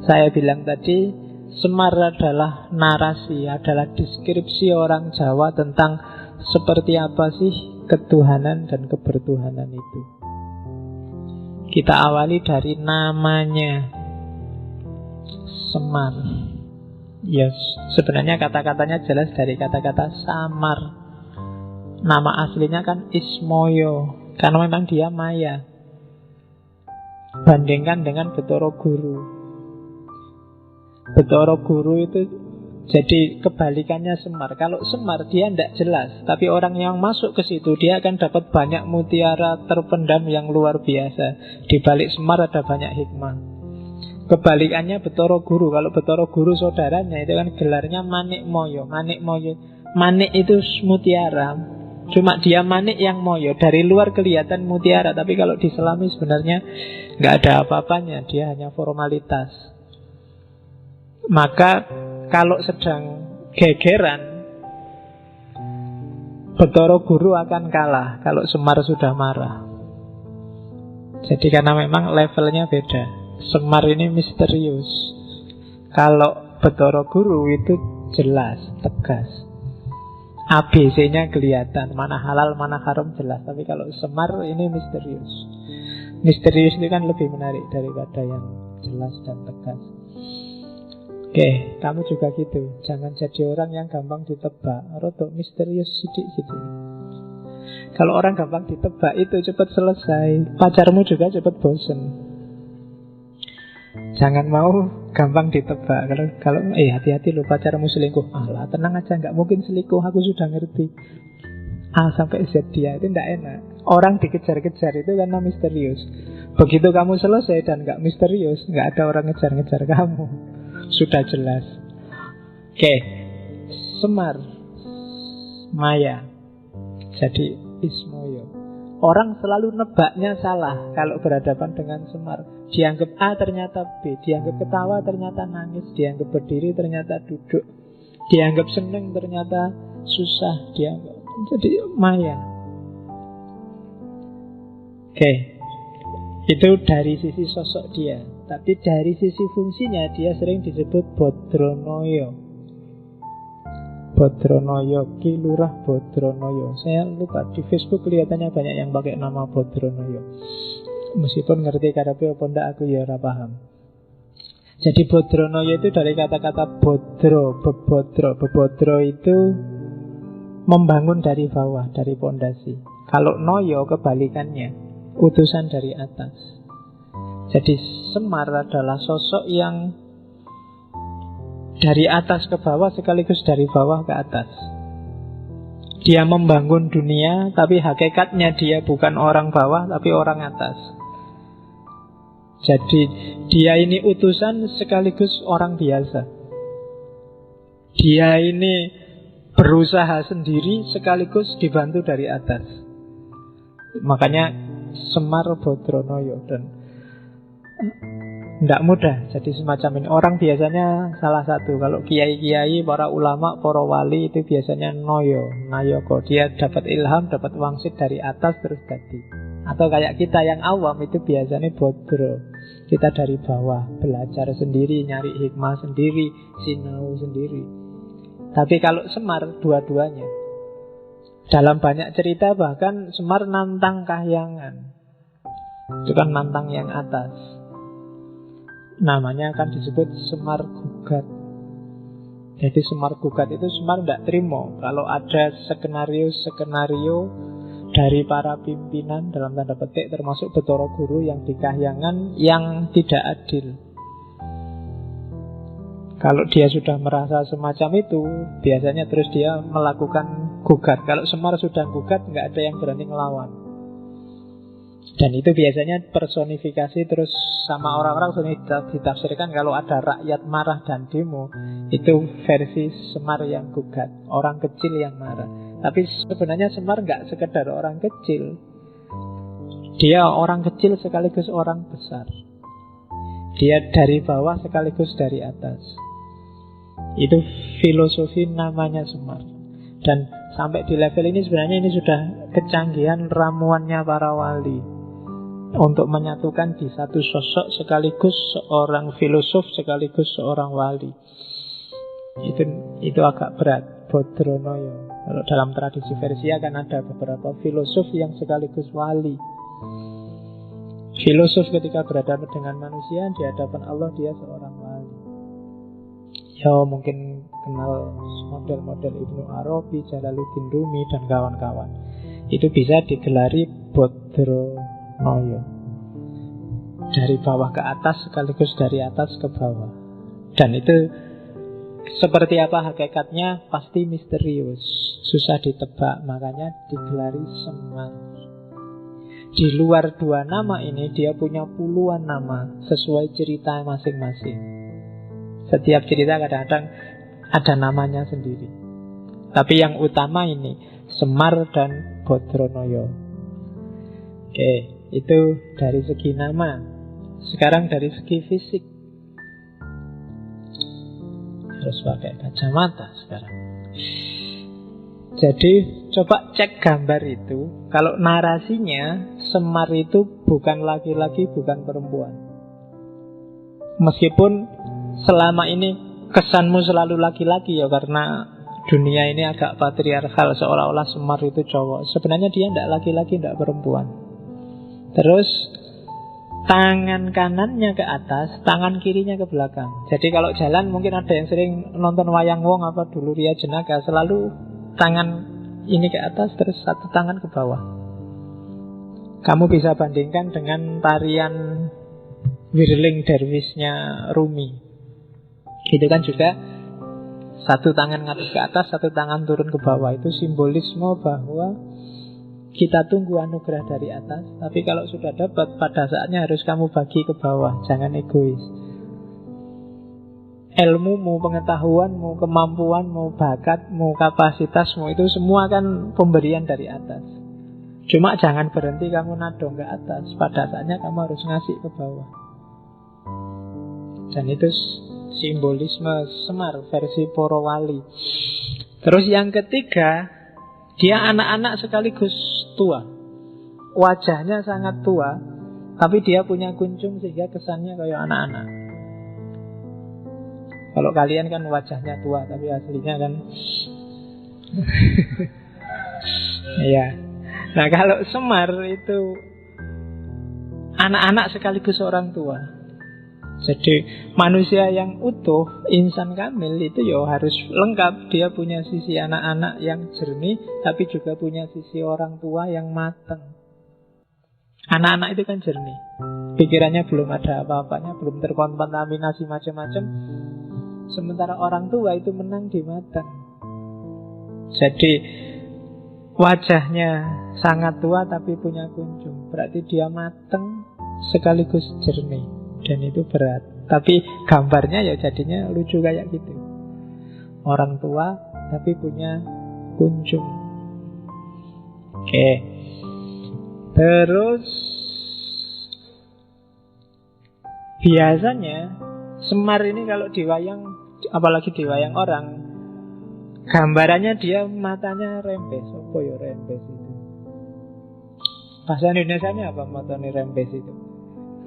Saya bilang tadi, Semar adalah narasi, adalah deskripsi orang Jawa tentang seperti apa sih ketuhanan dan kebertuhanan itu. Kita awali dari namanya, Semar. Ya, sebenarnya kata-katanya jelas dari kata-kata samar. Nama aslinya kan Ismoyo, karena memang dia Maya. Bandingkan dengan Betara Guru. Betara Guru itu jadi kebalikannya Semar. Kalau Semar dia tidak jelas, tapi orang yang masuk ke situ dia akan dapat banyak mutiara terpendam yang luar biasa. Di balik Semar ada banyak hikmah. Kebalikannya Betara Guru. Kalau Betara Guru saudaranya itu kan gelarnya Manik Moyo. Manik Moyo, manik itu mutiara. Cuma dia manik yang moyo. Dari luar kelihatan mutiara, tapi kalau diselami sebenarnya nggak ada apa-apanya. Dia hanya formalitas. Maka kalau sedang gegeran, Betara Guru akan kalah kalau Semar sudah marah. Jadi karena memang levelnya beda. Semar ini misterius. Kalau Betara Guru itu jelas, tegas. ABC-nya kelihatan, mana halal, mana haram jelas. Tapi kalau Semar ini misterius. Misterius itu kan lebih menarik daripada yang jelas dan tegas. Oke, kamu juga gitu. Jangan jadi orang yang gampang ditebak. Rodok misterius sidik gitu. Kalau orang gampang ditebak itu cepat selesai. Pacarmu juga cepat bosen. Jangan mau gampang ditebak. Kalau hati-hati loh, pacarmu selingkuh. Alah, tenang aja, nggak mungkin selingkuh. Aku sudah ngerti. A sampai Z dia itu tidak enak. Orang dikejar-kejar itu karena misterius. Begitu kamu selesai dan nggak misterius, nggak ada orang ngejar-ngejar kamu. Sudah jelas. Oke, Semar, Maya, jadi Ismoyo. Orang selalu nebaknya salah kalau berhadapan dengan Semar. Dianggap A ternyata B, dianggap ketawa ternyata nangis, dianggap berdiri ternyata duduk, dianggap seneng ternyata susah, dianggap jadi Maya. Oke, itu dari sisi sosok dia. Tapi dari sisi fungsinya dia sering disebut Bodronoyo. Bodronoyo, Ki Lurah Bodronoyo. Saya lupa, di Facebook kelihatannya banyak yang pakai nama Bodronoyo. Meskipun ngerti karepe apa ndak aku ya ora paham. Jadi Bodronoyo itu dari kata-kata bodro, bebodro. Bebodro itu membangun dari bawah, dari pondasi. Kalau noyo kebalikannya, utusan dari atas. Jadi Semar adalah sosok yang dari atas ke bawah sekaligus dari bawah ke atas. Dia membangun dunia, tapi hakikatnya dia bukan orang bawah, tapi orang atas. Jadi dia ini utusan sekaligus orang biasa. Dia ini berusaha sendiri sekaligus dibantu dari atas. Makanya Semar Bodronoyo. Dan tidak mudah jadi semacam ini. Orang biasanya salah satu. Kalau kiai-kiai, para ulama, para wali itu biasanya noyo, nayoko. Dia dapat ilham, dapat wangsit dari atas terus jadi. Atau kayak kita yang awam itu biasanya bodro. Kita dari bawah, belajar sendiri, nyari hikmah sendiri, sinau sendiri. Tapi kalau Semar dua-duanya. Dalam banyak cerita bahkan Semar nantang kahyangan. Itu kan nantang yang atas. Namanya akan disebut Semar Gugat. Jadi Semar Gugat itu Semar tidak terima kalau ada skenario dari para pimpinan dalam tanda petik termasuk Betara Guru yang di kahyangan yang tidak adil. Kalau dia sudah merasa semacam itu, biasanya terus dia melakukan gugat. Kalau Semar sudah gugat, nggak ada yang berani ngelawan. Dan itu biasanya personifikasi terus sama orang-orang sering ditafsirkan kalau ada rakyat marah dan demo, itu versi Semar yang gugat, orang kecil yang marah. Tapi sebenarnya Semar nggak sekedar orang kecil. Dia orang kecil sekaligus orang besar. Dia dari bawah sekaligus dari atas. Itu filosofi namanya Semar. Dan sampai di level ini sebenarnya ini sudah kecanggihan ramuannya para wali. untuk menyatukan di satu sosok sekaligus seorang filosof sekaligus seorang wali. Itu agak berat, Bodronoyo. Kalau dalam tradisi Persia kan ada beberapa filosof yang sekaligus wali. Filosof ketika berhadapan dengan manusia, di hadapan Allah dia seorang wali. Ya mungkin kenal model-model Ibnu Arabi, Jalaluddin Rumi dan kawan-kawan. Itu bisa digelari Bodronoyo. Dari bawah ke atas sekaligus dari atas ke bawah. Dan itu seperti apa hakikatnya pasti misterius, susah ditebak, makanya digelari Semar. Di luar dua nama ini dia punya puluhan nama sesuai cerita masing-masing. Setiap cerita kadang-kadang ada namanya sendiri. Tapi yang utama ini Semar dan Bodronoyo. Oke, itu dari segi nama. Sekarang dari segi fisik. Harus pakai kacamata sekarang. Jadi coba cek gambar itu. Kalau narasinya Semar itu bukan laki-laki, bukan perempuan. Meskipun selama ini kesanmu selalu laki-laki ya, karena dunia ini agak patriarkal, seolah-olah Semar itu cowok. Sebenarnya dia tidak laki-laki, tidak perempuan. Terus tangan kanannya ke atas, tangan kirinya ke belakang. Jadi kalau jalan mungkin ada yang sering nonton wayang wong apa dulu Ria Jenaka, selalu tangan ini ke atas terus satu tangan ke bawah. Kamu bisa bandingkan dengan tarian Whirling Derwishnya Rumi. Itu kan juga satu tangan ngadep ke atas, satu tangan turun ke bawah. Itu simbolisme bahwa kita tunggu anugerah dari atas, tapi kalau sudah dapat, pada saatnya harus kamu bagi ke bawah. Jangan egois. Ilmumu, pengetahuanmu, kemampuanmu, bakatmu, kapasitasmu, itu semua kan pemberian dari atas. Cuma jangan berhenti kamu nadong ke atas. Pada saatnya kamu harus ngasih ke bawah. Dan itu simbolisme Semar versi Porowali. Terus yang ketiga, dia anak-anak sekaligus tua. Wajahnya sangat tua, tapi dia punya kuncung sehingga kesannya kayak anak-anak. Kalau kalian kan wajahnya tua, tapi aslinya kan ya. Nah kalau Semar itu anak-anak sekaligus orang tua. Jadi manusia yang utuh, insan kamil itu ya harus lengkap. Dia punya sisi anak-anak yang jernih, tapi juga punya sisi orang tua yang matang. Anak-anak itu kan jernih, pikirannya belum ada apa-apanya, belum terkontaminasi macam-macam. Sementara orang tua itu menang di matang. Jadi wajahnya sangat tua tapi punya kunjung, berarti dia matang sekaligus jernih. Dan itu berat. Tapi gambarnya ya jadinya lucu kayak gitu. Orang tua tapi punya kunjung. Oke. Terus biasanya Semar ini kalau di wayang, apalagi di wayang orang, gambarannya dia matanya rembes. Apa ya rembes itu? Bahasa Indonesianya apa matanya rembes itu?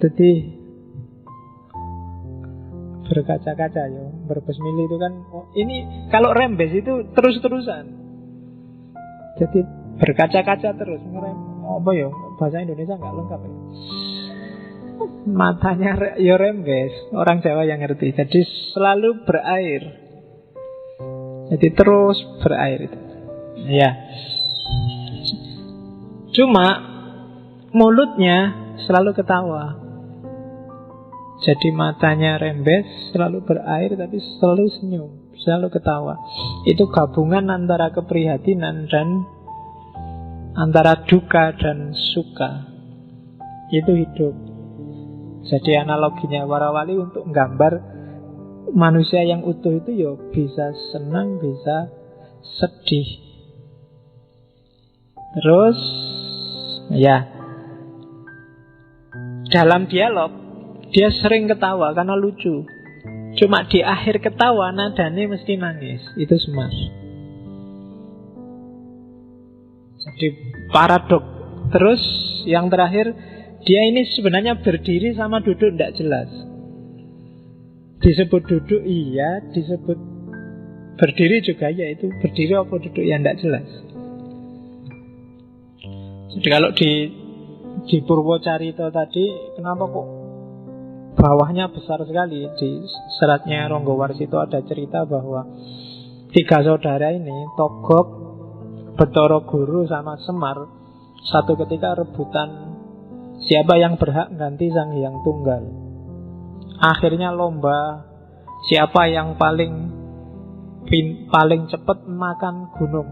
Jadi berkaca-kaca ya, berbesmili itu kan. Ini kalau rembes itu terus-terusan. Jadi berkaca-kaca terus. Apa ya? Bahasa Indonesia nggak lengkap ya. Matanya ya rembes. Orang Jawa yang ngerti. Jadi selalu berair. Jadi terus berair itu. Ya. Cuma mulutnya selalu ketawa. Jadi matanya rembes, selalu berair, tapi selalu senyum, selalu ketawa. Itu gabungan antara keprihatinan dan antara duka dan suka. Itu hidup. Jadi analoginya para wali untuk menggambar manusia yang utuh itu ya bisa senang, bisa sedih. Terus ya dalam dialog dia sering ketawa karena lucu. Cuma di akhir ketawa nadanya mesti nangis. Itu Semar. Jadi paradok. Terus yang terakhir, Dia ini sebenarnya berdiri sama duduk tidak jelas. Disebut duduk iya, disebut berdiri juga ya. Itu berdiri apa duduk yang tidak jelas. Jadi kalau di Purwocarito tadi, kenapa kok bawahnya besar sekali? Di seratnya Ronggo Warsito ada cerita bahwa 3 saudara ini, Togog, Betoro Guru sama Semar, satu ketika rebutan siapa yang berhak ganti Sang Hyang Tunggal. Akhirnya lomba siapa yang paling cepat makan gunung.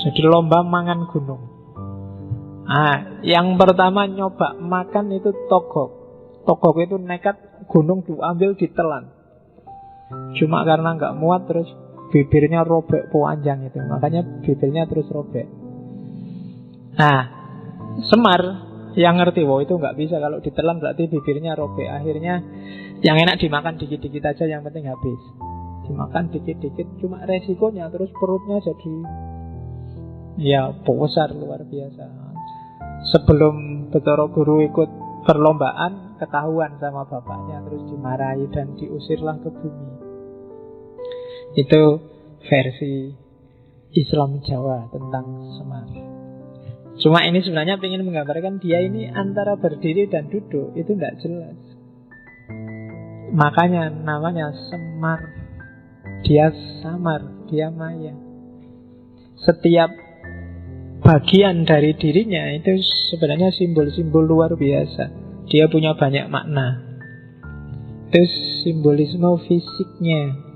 Jadi lomba mangan gunung. Yang pertama nyoba makan itu Togog. Togog itu nekat gunung diambil ditelan. Cuma karena nggak muat terus bibirnya robek panjang itu. Makanya bibirnya terus robek. Nah, Semar yang ngerti, itu nggak bisa. Kalau ditelan berarti bibirnya robek. Akhirnya yang enak dimakan dikit-dikit aja, yang penting habis. Dimakan dikit-dikit, cuma resikonya terus perutnya jadi besar luar biasa. Sebelum Betoro Guru ikut perlombaan, ketahuan sama bapaknya, terus dimarahi dan diusirlah ke bumi. Itu versi Islam Jawa tentang Semar. Cuma ini sebenarnya ingin menggambarkan dia ini antara berdiri dan duduk itu tidak jelas. Makanya namanya Semar. Dia samar, dia maya. Setiap bagian dari dirinya itu sebenarnya simbol-simbol luar biasa. Dia punya banyak makna. Itu simbolisme fisiknya.